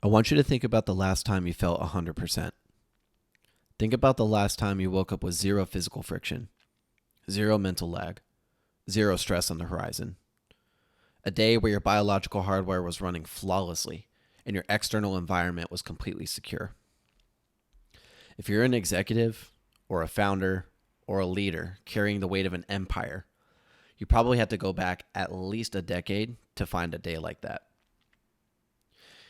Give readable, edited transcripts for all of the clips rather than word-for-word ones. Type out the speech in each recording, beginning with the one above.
I want you to think about the last time you felt 100%. Think about the last time you woke up with zero physical friction, zero mental lag, zero stress on the horizon. A day where your biological hardware was running flawlessly and your external environment was completely secure. If you're an executive or a founder or a leader carrying the weight of an empire, you probably have to go back at least a decade to find a day like that.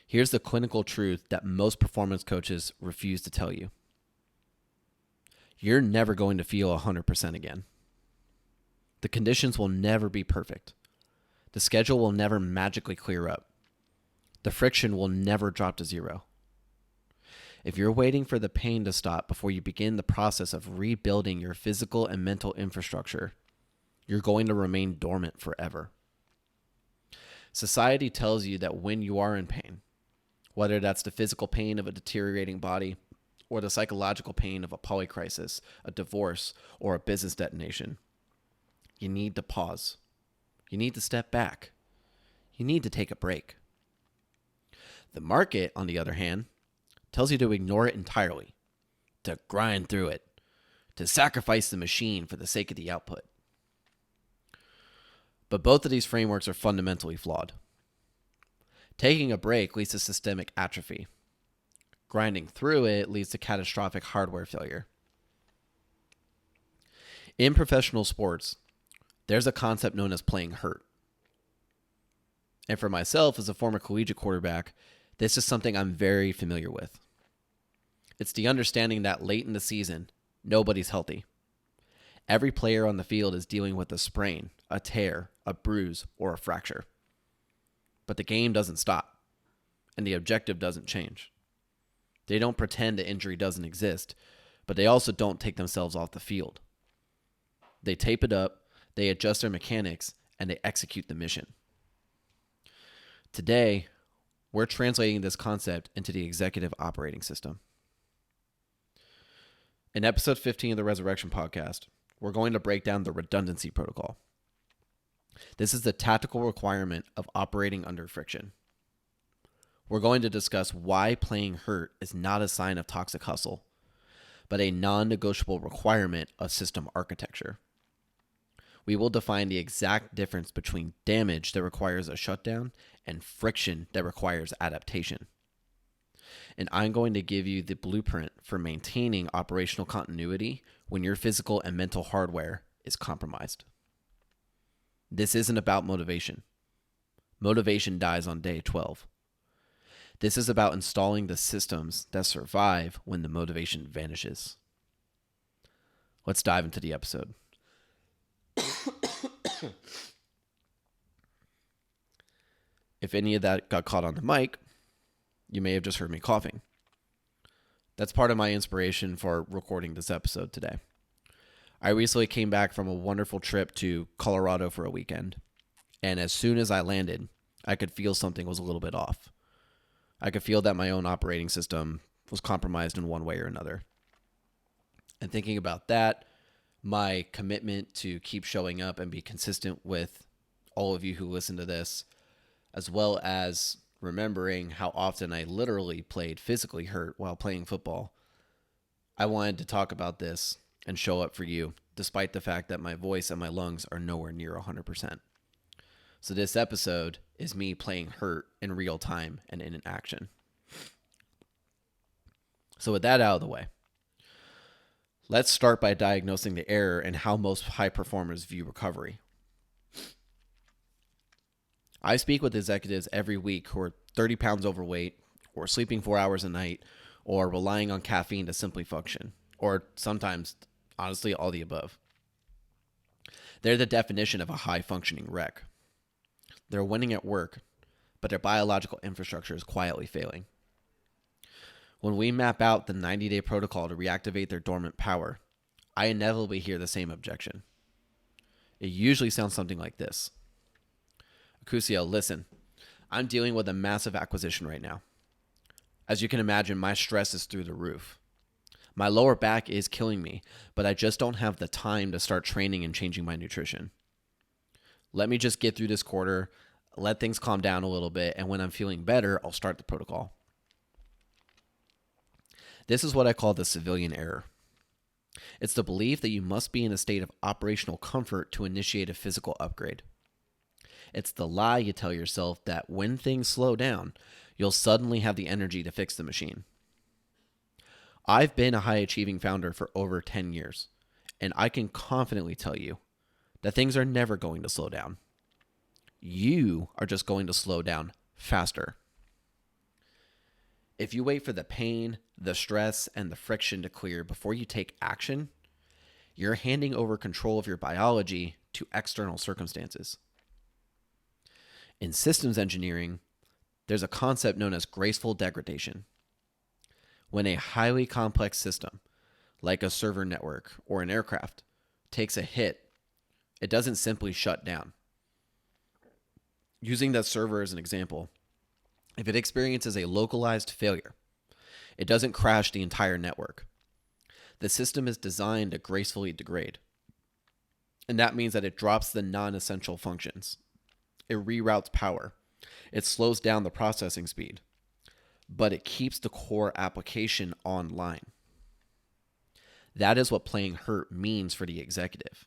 Here's the clinical truth that most performance coaches refuse to tell you. You're never going to feel 100% again. The conditions will never be perfect. The schedule will never magically clear up. The friction will never drop to zero. If you're waiting for the pain to stop before you begin the process of rebuilding your physical and mental infrastructure, you're going to remain dormant forever. Society tells you that when you are in pain, whether that's the physical pain of a deteriorating body or the psychological pain of a polycrisis, a divorce, or a business detonation, you need to pause. You need to step back. You need to take a break. The market, on the other hand, tells you to ignore it entirely, to grind through it, to sacrifice the machine for the sake of the output. But both of these frameworks are fundamentally flawed. Taking a break leads to systemic atrophy. Grinding through it leads to catastrophic hardware failure. In professional sports, there's a concept known as playing hurt. And for myself, as a former collegiate quarterback, this is something I'm very familiar with. It's the understanding that late in the season, nobody's healthy. Every player on the field is dealing with a sprain, a tear, a bruise, or a fracture. But the game doesn't stop, and the objective doesn't change. They don't pretend the injury doesn't exist, but they also don't take themselves off the field. They tape it up, they adjust their mechanics, and they execute the mission. Today, we're translating this concept into the executive operating system. In episode 15 of the Resurrection Podcast, we're going to break down the Redundancy Protocol. This is the tactical requirement of operating under friction. We're going to discuss why playing hurt is not a sign of toxic hustle, but a non-negotiable requirement of system architecture. We will define the exact difference between damage that requires a shutdown and friction that requires adaptation. And I'm going to give you the blueprint for maintaining operational continuity when your physical and mental hardware is compromised. This isn't about motivation. Motivation dies on day 12. This is about installing the systems that survive when the motivation vanishes. Let's dive into the episode. If any of that got caught on the mic, you may have just heard me coughing. That's part of my inspiration for recording this episode today. I recently came back from a wonderful trip to Colorado for a weekend, and as soon as I landed, I could feel something was a little bit off. I could feel that my own operating system was compromised in one way or another. And thinking about that, my commitment to keep showing up and be consistent with all of you who listen to this, as well as remembering how often I literally played physically hurt while playing football, I wanted to talk about this and show up for you, despite the fact that my voice and my lungs are nowhere near 100%. So this episode is me playing hurt in real time and in action. So with that out of the way, let's start by diagnosing the error in how most high performers view recovery. I speak with executives every week who are 30 pounds overweight, or sleeping 4 hours a night, or relying on caffeine to simply function, or sometimes, honestly, all the above. They're the definition of a high-functioning wreck. They're winning at work, but their biological infrastructure is quietly failing. When we map out the 90-day protocol to reactivate their dormant power, I inevitably hear the same objection. It usually sounds something like this. Akusio, listen, I'm dealing with a massive acquisition right now. As you can imagine, my stress is through the roof. My lower back is killing me, but I just don't have the time to start training and changing my nutrition. Let me just get through this quarter, let things calm down a little bit, and when I'm feeling better, I'll start the protocol. This is what I call the civilian error. It's the belief that you must be in a state of operational comfort to initiate a physical upgrade. It's the lie you tell yourself that when things slow down, you'll suddenly have the energy to fix the machine. I've been a high-achieving founder for over 10 years, and I can confidently tell you that things are never going to slow down. You are just going to slow down faster. If you wait for the pain, the stress, and the friction to clear before you take action, you're handing over control of your biology to external circumstances. In systems engineering, there's a concept known as graceful degradation. When a highly complex system, like a server network or an aircraft, takes a hit, it doesn't simply shut down. Using that server as an example, if it experiences a localized failure, it doesn't crash the entire network. The system is designed to gracefully degrade. And that means that it drops the non-essential functions. It reroutes power. It slows down the processing speed. But it keeps the core application online. That is what playing hurt means for the executive.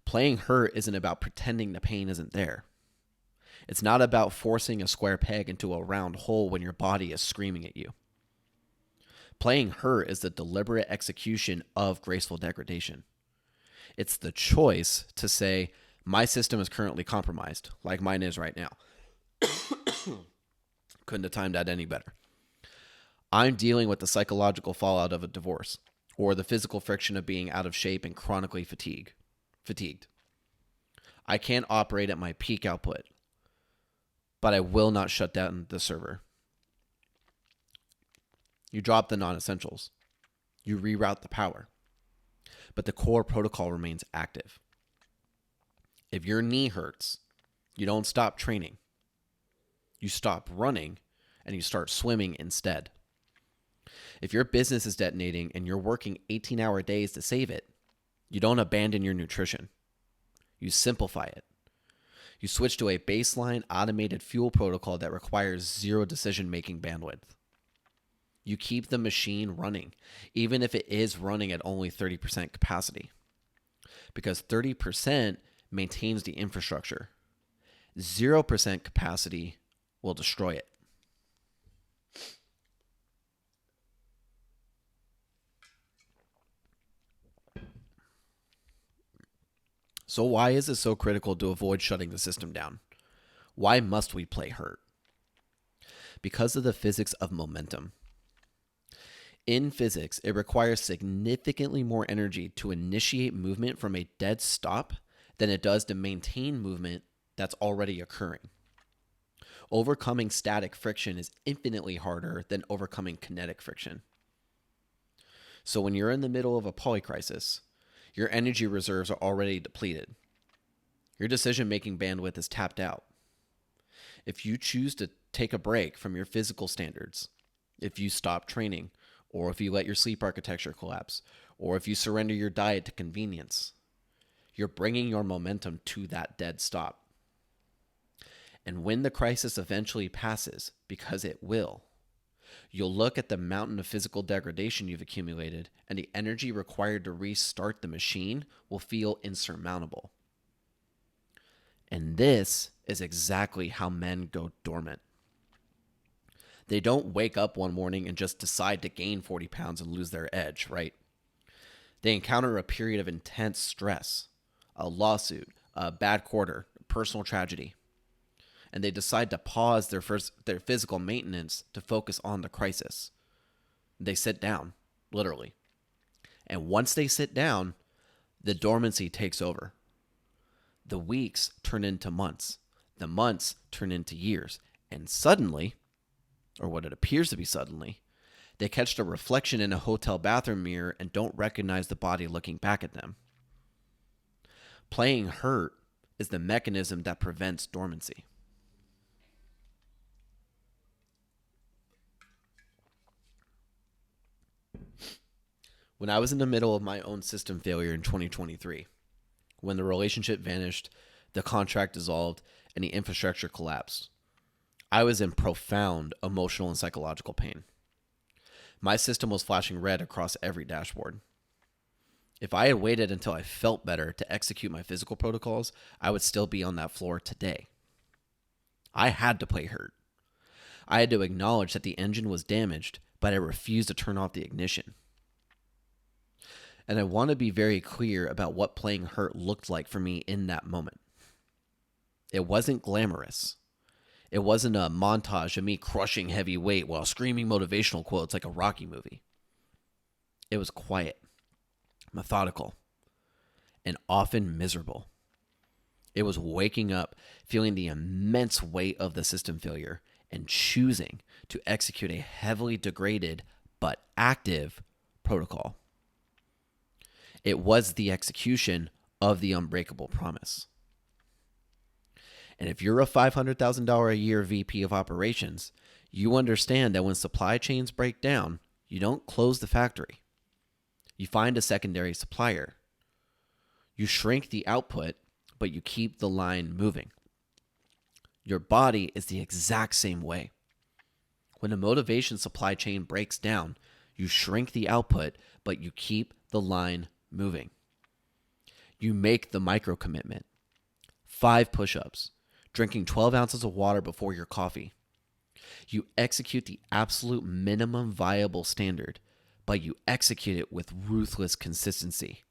Playing hurt isn't about pretending the pain isn't there. It's not about forcing a square peg into a round hole when your body is screaming at you. Playing hurt is the deliberate execution of graceful degradation. It's the choice to say, my system is currently compromised, like mine is right now. Couldn't have timed that any better. I'm dealing with the psychological fallout of a divorce, or the physical friction of being out of shape and chronically fatigued. I can't operate at my peak output, but I will not shut down the server. You drop the non-essentials. You reroute the power. But the core protocol remains active. If your knee hurts, you don't stop training. You stop running and you start swimming instead. If your business is detonating and you're working 18-hour days to save it, you don't abandon your nutrition. You simplify it. You switch to a baseline automated fuel protocol that requires zero decision-making bandwidth. You keep the machine running, even if it is running at only 30% capacity. Because 30% maintains the infrastructure. 0% capacity will destroy it. So why is it so critical to avoid shutting the system down? Why must we play hurt? Because of the physics of momentum. In physics, it requires significantly more energy to initiate movement from a dead stop than it does to maintain movement that's already occurring. Overcoming static friction is infinitely harder than overcoming kinetic friction. So when you're in the middle of a polycrisis, your energy reserves are already depleted. Your decision-making bandwidth is tapped out. If you choose to take a break from your physical standards, if you stop training, or if you let your sleep architecture collapse, or if you surrender your diet to convenience, you're bringing your momentum to that dead stop. And when the crisis eventually passes, because it will, you'll look at the mountain of physical degradation you've accumulated, and the energy required to restart the machine will feel insurmountable. And this is exactly how men go dormant. They don't wake up one morning and just decide to gain 40 pounds and lose their edge, right? They encounter a period of intense stress, a lawsuit, a bad quarter, a personal tragedy. And they decide to pause their physical maintenance to focus on the crisis. They sit down, literally. And once they sit down, the dormancy takes over. The weeks turn into months. The months turn into years. And suddenly, or what it appears to be suddenly, they catch the reflection in a hotel bathroom mirror and don't recognize the body looking back at them. Playing hurt is the mechanism that prevents dormancy. When I was in the middle of my own system failure in 2023, when the relationship vanished, the contract dissolved, and the infrastructure collapsed, I was in profound emotional and psychological pain. My system was flashing red across every dashboard. If I had waited until I felt better to execute my physical protocols, I would still be on that floor today. I had to play hurt. I had to acknowledge that the engine was damaged, but I refused to turn off the ignition. And I want to be very clear about what playing hurt looked like for me in that moment. It wasn't glamorous. It wasn't a montage of me crushing heavy weight while screaming motivational quotes like a Rocky movie. It was quiet, methodical, and often miserable. It was waking up, feeling the immense weight of the system failure, and choosing to execute a heavily degraded but active protocol. It was the execution of the unbreakable promise. And if you're a $500,000 a year VP of operations, you understand that when supply chains break down, you don't close the factory. You find a secondary supplier. You shrink the output, but you keep the line moving. Your body is the exact same way. When a motivation supply chain breaks down, you shrink the output, but you keep the line moving. You make the micro commitment. 5 push-ups, drinking 12 ounces of water before your coffee. You execute the absolute minimum viable standard, but you execute it with ruthless consistency,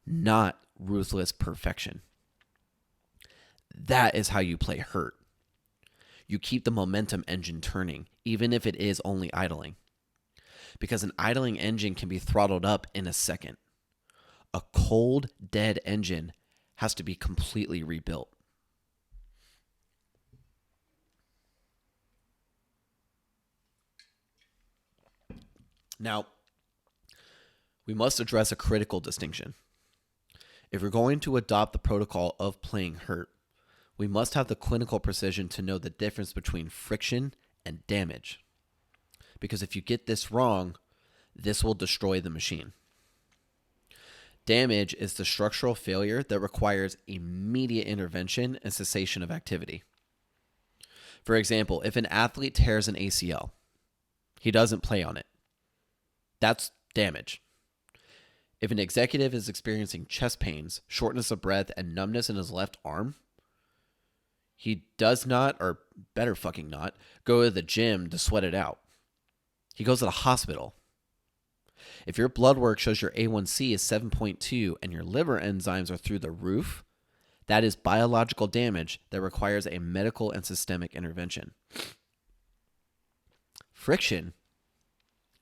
not ruthless perfection. That is how you play hurt. You keep the momentum engine turning, even if it is only idling. Because an idling engine can be throttled up in a second. A cold, dead engine has to be completely rebuilt. Now, we must address a critical distinction. If we're going to adopt the protocol of playing hurt, we must have the clinical precision to know the difference between friction and damage. Because if you get this wrong, this will destroy the machine. Damage is the structural failure that requires immediate intervention and cessation of activity. For example, if an athlete tears an ACL, he doesn't play on it. That's damage. If an executive is experiencing chest pains, shortness of breath, and numbness in his left arm, he does not, or better fucking not, go to the gym to sweat it out. He goes to the hospital. If your blood work shows your A1C is 7.2 and your liver enzymes are through the roof, that is biological damage that requires a medical and systemic intervention. Friction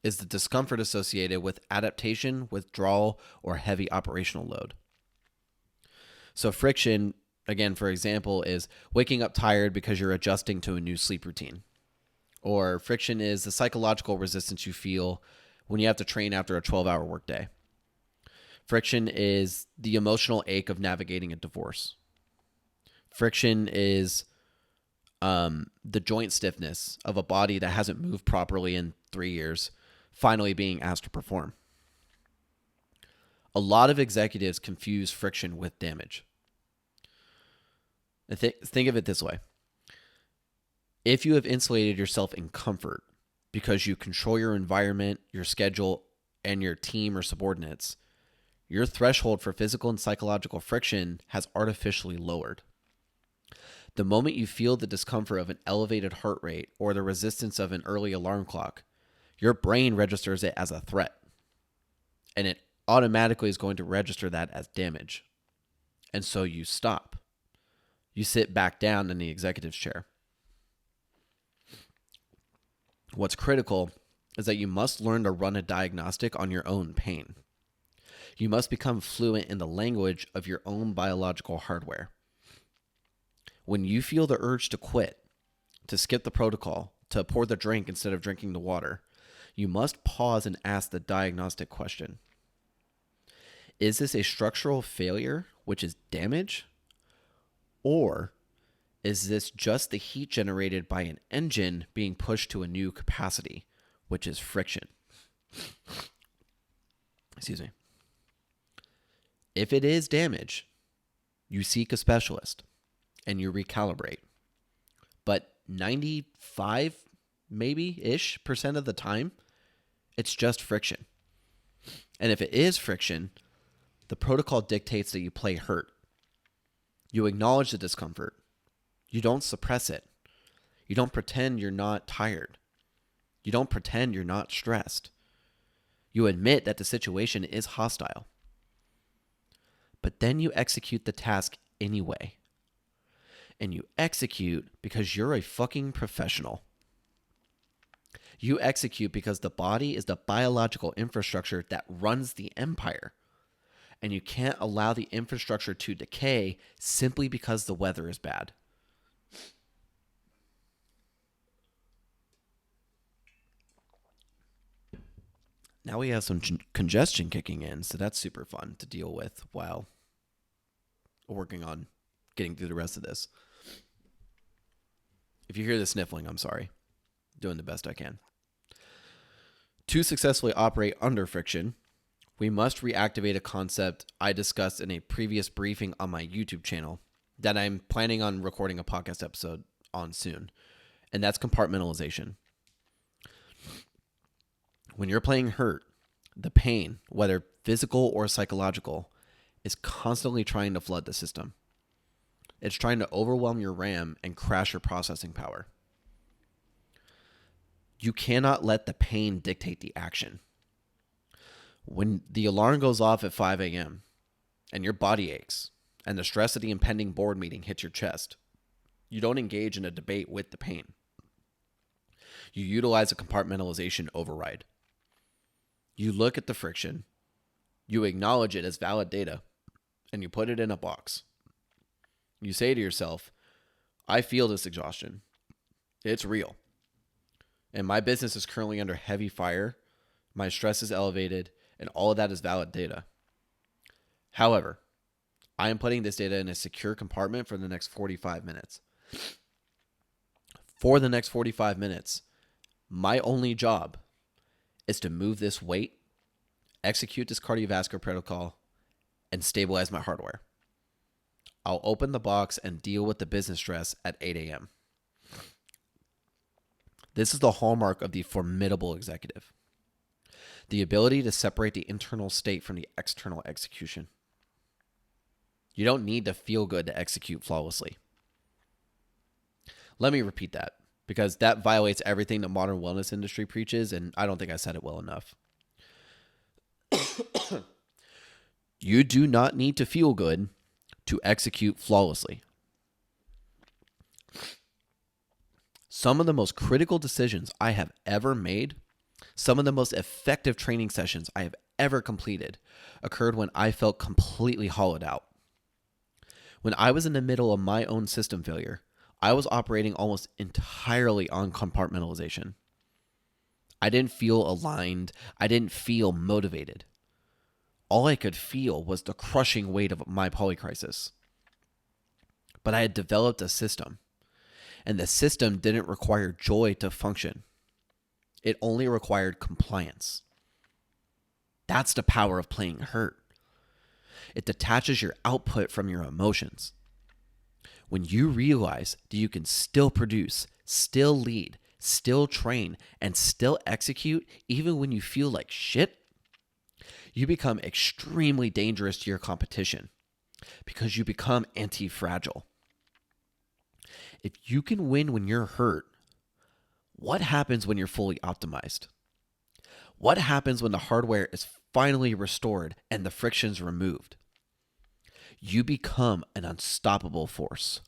is the discomfort associated with adaptation, withdrawal, or heavy operational load. So friction, again, for example, is waking up tired because you're adjusting to a new sleep routine. Or friction is the psychological resistance you feel when you have to train after a 12-hour workday. Friction is the emotional ache of navigating a divorce. Friction is the joint stiffness of a body that hasn't moved properly in 3 years, finally being asked to perform. A lot of executives confuse friction with damage. Think of it this way. If you have insulated yourself in comfort because you control your environment, your schedule, and your team or subordinates, your threshold for physical and psychological friction has artificially lowered. The moment you feel the discomfort of an elevated heart rate or the resistance of an early alarm clock, your brain registers it as a threat, and it automatically is going to register that as damage. And so you stop. You sit back down in the executive's chair. What's critical is that you must learn to run a diagnostic on your own pain. You must become fluent in the language of your own biological hardware. When you feel the urge to quit, to skip the protocol, to pour the drink instead of drinking the water, you must pause and ask the diagnostic question. Is this a structural failure, which is damage? Or is this just the heat generated by an engine being pushed to a new capacity, which is friction? Excuse me. If it is damage, you seek a specialist and you recalibrate. But 95 maybe-ish % of the time, It's just friction. And if it is friction, the protocol dictates that you play hurt. You acknowledge the discomfort. You don't suppress it. You don't pretend you're not tired. You don't pretend you're not stressed. You admit that the situation is hostile. But then you execute the task anyway. And you execute because you're a fucking professional. You execute because the body is the biological infrastructure that runs the empire. And you can't allow the infrastructure to decay simply because the weather is bad. Now we have some congestion kicking in, so that's super fun to deal with while working on getting through the rest of this. If you hear the sniffling, I'm sorry. Doing the best I can. To successfully operate under friction, we must reactivate a concept I discussed in a previous briefing on my YouTube channel that I'm planning on recording a podcast episode on soon, and that's compartmentalization. When you're playing hurt, the pain, whether physical or psychological, is constantly trying to flood the system. It's trying to overwhelm your RAM and crash your processing power. You cannot let the pain dictate the action. When the alarm goes off at 5 a.m. and your body aches and the stress of the impending board meeting hits your chest, you don't engage in a debate with the pain. You utilize a compartmentalization override. You look at the friction, you acknowledge it as valid data, and you put it in a box. You say to yourself, I feel this exhaustion. It's real. And my business is currently under heavy fire. My stress is elevated, and all of that is valid data. However, I am putting this data in a secure compartment for the next 45 minutes. For the next 45 minutes, my only job is to move this weight, execute this cardiovascular protocol, and stabilize my hardware. I'll open the box and deal with the business stress at 8 a.m. This is the hallmark of the formidable executive. The ability to separate the internal state from the external execution. You don't need to feel good to execute flawlessly. Let me repeat that, because that violates everything the modern wellness industry preaches, and I don't think I said it well enough. You do not need to feel good to execute flawlessly. Some of the most critical decisions I have ever made, some of the most effective training sessions I have ever completed, occurred when I felt completely hollowed out. When I was in the middle of my own system failure, I was operating almost entirely on compartmentalization. I didn't feel aligned. I didn't feel motivated. All I could feel was the crushing weight of my polycrisis. But I had developed a system, and the system didn't require joy to function. It only required compliance. That's the power of playing hurt. It detaches your output from your emotions. When you realize that you can still produce, still lead, still train, and still execute even when you feel like shit, you become extremely dangerous to your competition because you become anti-fragile. If you can win when you're hurt, what happens when you're fully optimized? What happens when the hardware is finally restored and the friction's removed? You become an unstoppable force.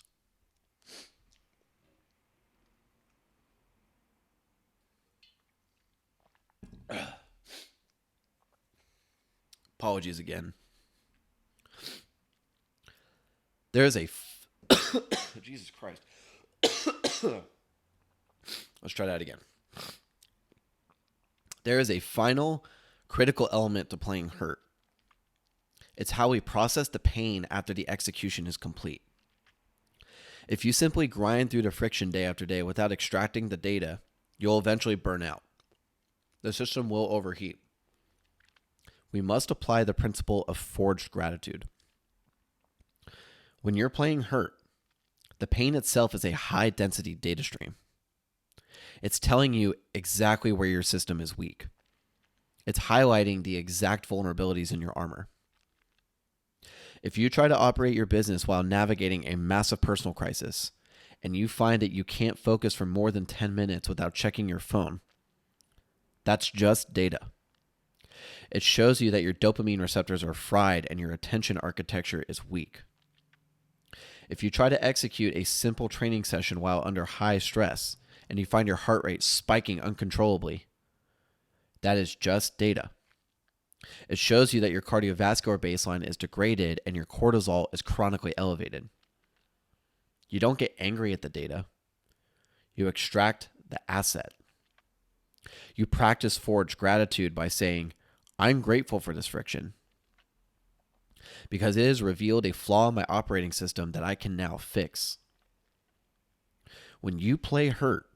Apologies again. There is a... Jesus Christ. Let's try that again. There is a final critical element to playing hurt. It's how we process the pain after the execution is complete. If you simply grind through the friction day after day without extracting the data, you'll eventually burn out. The system will overheat. We must apply the principle of forged gratitude. When you're playing hurt, the pain itself is a high-density data stream. It's telling you exactly where your system is weak. It's highlighting the exact vulnerabilities in your armor. If you try to operate your business while navigating a massive personal crisis, and you find that you can't focus for more than 10 minutes without checking your phone, that's just data. It shows you that your dopamine receptors are fried and your attention architecture is weak. If you try to execute a simple training session while under high stress and you find your heart rate spiking uncontrollably, that is just data. It shows you that your cardiovascular baseline is degraded and your cortisol is chronically elevated. You don't get angry at the data. You extract the asset. You practice forged gratitude by saying, I'm grateful for this friction because it has revealed a flaw in my operating system that I can now fix. When you play hurt,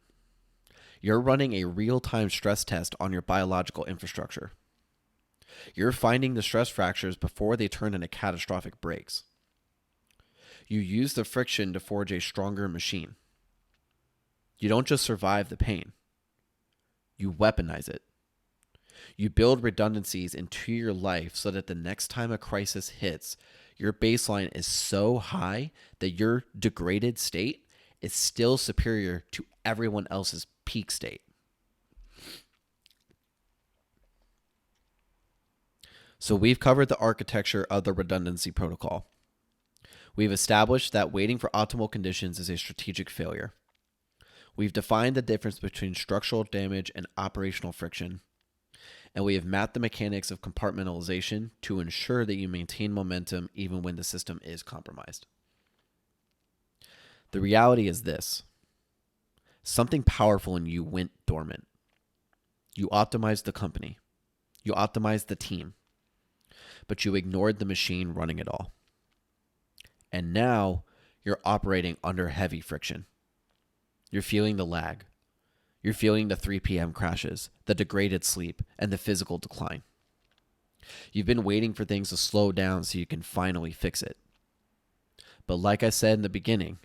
you're running a real-time stress test on your biological infrastructure. You're finding the stress fractures before they turn into catastrophic breaks. You use the friction to forge a stronger machine. You don't just survive the pain. You weaponize it. You build redundancies into your life so that the next time a crisis hits, your baseline is so high that your degraded state is still superior to everyone else's peak state. So we've covered the architecture of the redundancy protocol. We've established that waiting for optimal conditions is a strategic failure. We've defined the difference between structural damage and operational friction. And we have mapped the mechanics of compartmentalization to ensure that you maintain momentum even when the system is compromised. The reality is this. Something powerful in you went dormant. You optimized the company. You optimized the team. But you ignored the machine running it all. And now you're operating under heavy friction. You're feeling the lag. You're feeling the 3 p.m. crashes, the degraded sleep, and the physical decline. You've been waiting for things to slow down so you can finally fix it. But like I said in the beginning,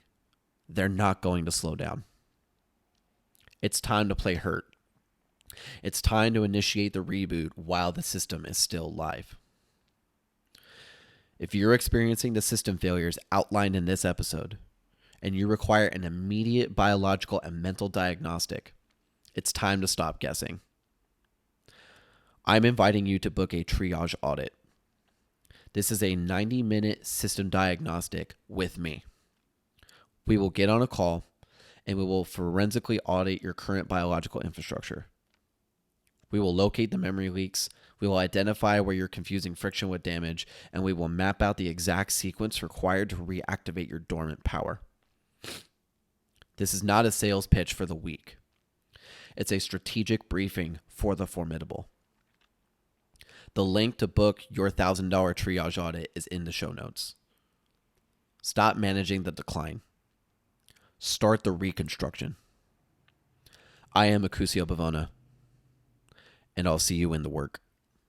they're not going to slow down. It's time to play hurt. It's time to initiate the reboot while the system is still live. If you're experiencing the system failures outlined in this episode, and you require an immediate biological and mental diagnostic, it's time to stop guessing. I'm inviting you to book a triage audit. This is a 90-minute system diagnostic with me. We will get on a call and we will forensically audit your current biological infrastructure. We will locate the memory leaks, we will identify where you're confusing friction with damage, and we will map out the exact sequence required to reactivate your dormant power. This is not a sales pitch for the weak. It's a strategic briefing for the formidable. The link to book your $1,000 triage audit is in the show notes. Stop managing the decline. Start the reconstruction. I am Acusio Bavona, and I'll see you in the work.